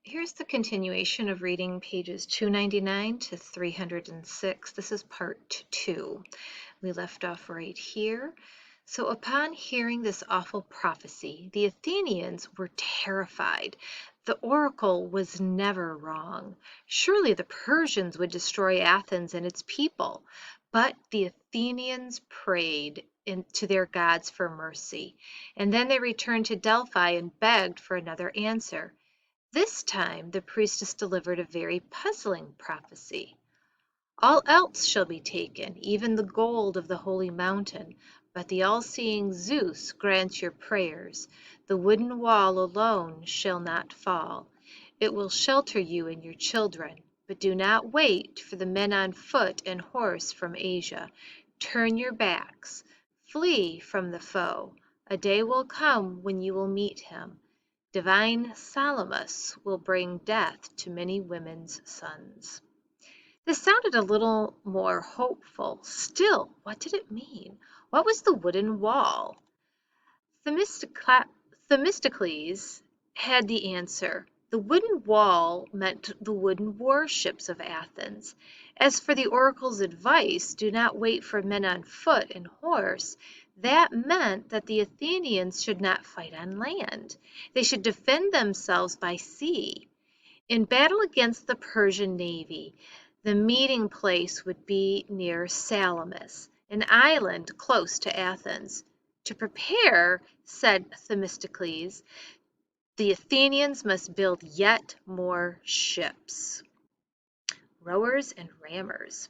Here's the continuation of reading pages 299 to 306. This is part 2. We left off right here. So upon hearing this awful prophecy, the Athenians were terrified. The oracle was never wrong. Surely the Persians would destroy Athens and its people. But the Athenians prayed to their gods for mercy, and then they returned to Delphi and begged for another answer. This time the priestess delivered a very puzzling prophecy. All else shall be taken, even the gold of the holy mountain, but the all-seeing Zeus grants your prayers. The wooden wall alone shall not fall. It will shelter you and your children, but do not wait for the men on foot and horse from Asia. Turn your backs, flee from the foe. A day will come when you will meet him. Divine Salamis will bring death to many women's sons. This sounded a little more hopeful. Still, what did it mean? What was the wooden wall? Themistocles had the answer. The wooden wall meant the wooden warships of Athens. As for the oracle's advice, do not wait for men on foot and horse, that meant that the Athenians should not fight on land. They should defend themselves by sea. In battle against the Persian navy, the meeting place would be near Salamis, an island close to Athens. To prepare, said Themistocles, the Athenians must build yet more ships. Rowers and rammers.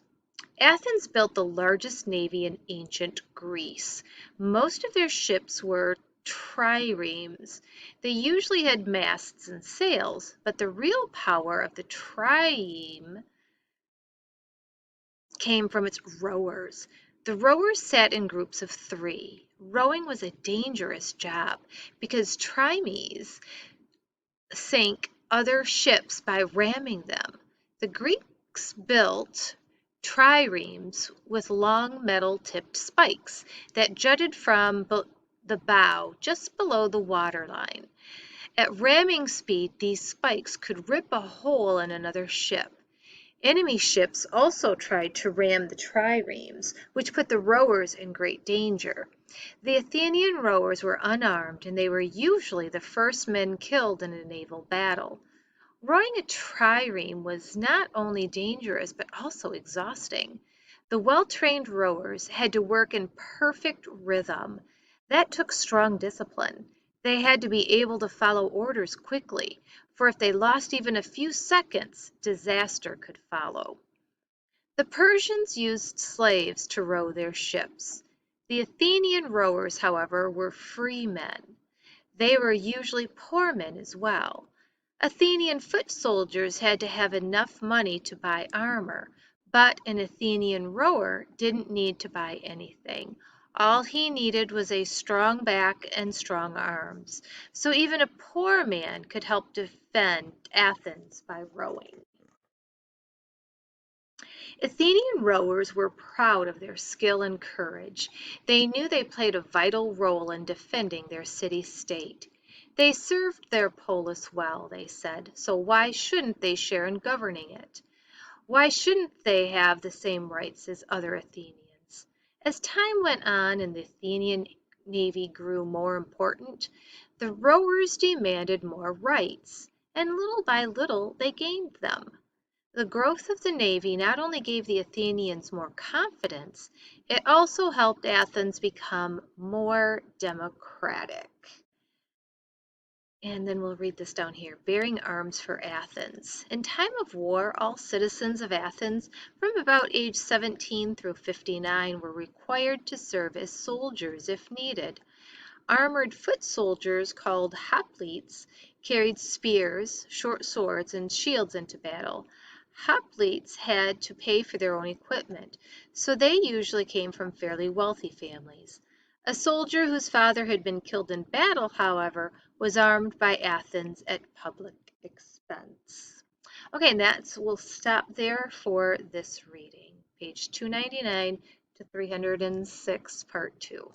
Athens built the largest navy in ancient Greece. Most of their ships were triremes. They usually had masts and sails, but the real power of the trireme came from its rowers. The rowers sat in groups of 3. Rowing was a dangerous job because triremes sank other ships by ramming them. The Greeks built triremes with long metal-tipped spikes that jutted from the bow just below the waterline. At ramming speed, these spikes could rip a hole in another ship. Enemy ships also tried to ram the triremes, which put the rowers in great danger. The Athenian rowers were unarmed, and they were usually the first men killed in a naval battle. Rowing a trireme was not only dangerous but also exhausting. The well-trained rowers had to work in perfect rhythm. That took strong discipline. They had to be able to follow orders quickly, for if they lost even a few seconds, disaster could follow. The Persians used slaves to row their ships. The Athenian rowers, however, were free men. They were usually poor men as well. Athenian foot soldiers had to have enough money to buy armor, but an Athenian rower didn't need to buy anything. All he needed was a strong back and strong arms. So even a poor man could help defend Athens by rowing. Athenian rowers were proud of their skill and courage. They knew they played a vital role in defending their city-state. They served their polis well, they said, so why shouldn't they share in governing it? Why shouldn't they have the same rights as other Athenians? As time went on and the Athenian navy grew more important, the rowers demanded more rights, and little by little they gained them. The growth of the navy not only gave the Athenians more confidence, it also helped Athens become more democratic. And then we'll read this down here. Bearing arms for Athens. In time of war, all citizens of Athens from about age 17 through 59 were required to serve as soldiers if needed. Armored foot soldiers called hoplites carried spears, short swords, and shields into battle. Hoplites had to pay for their own equipment, so they usually came from fairly wealthy families. A soldier whose father had been killed in battle, however, was armed by Athens at public expense. Okay, and we'll stop there for this reading, page 299 to 306, part 2.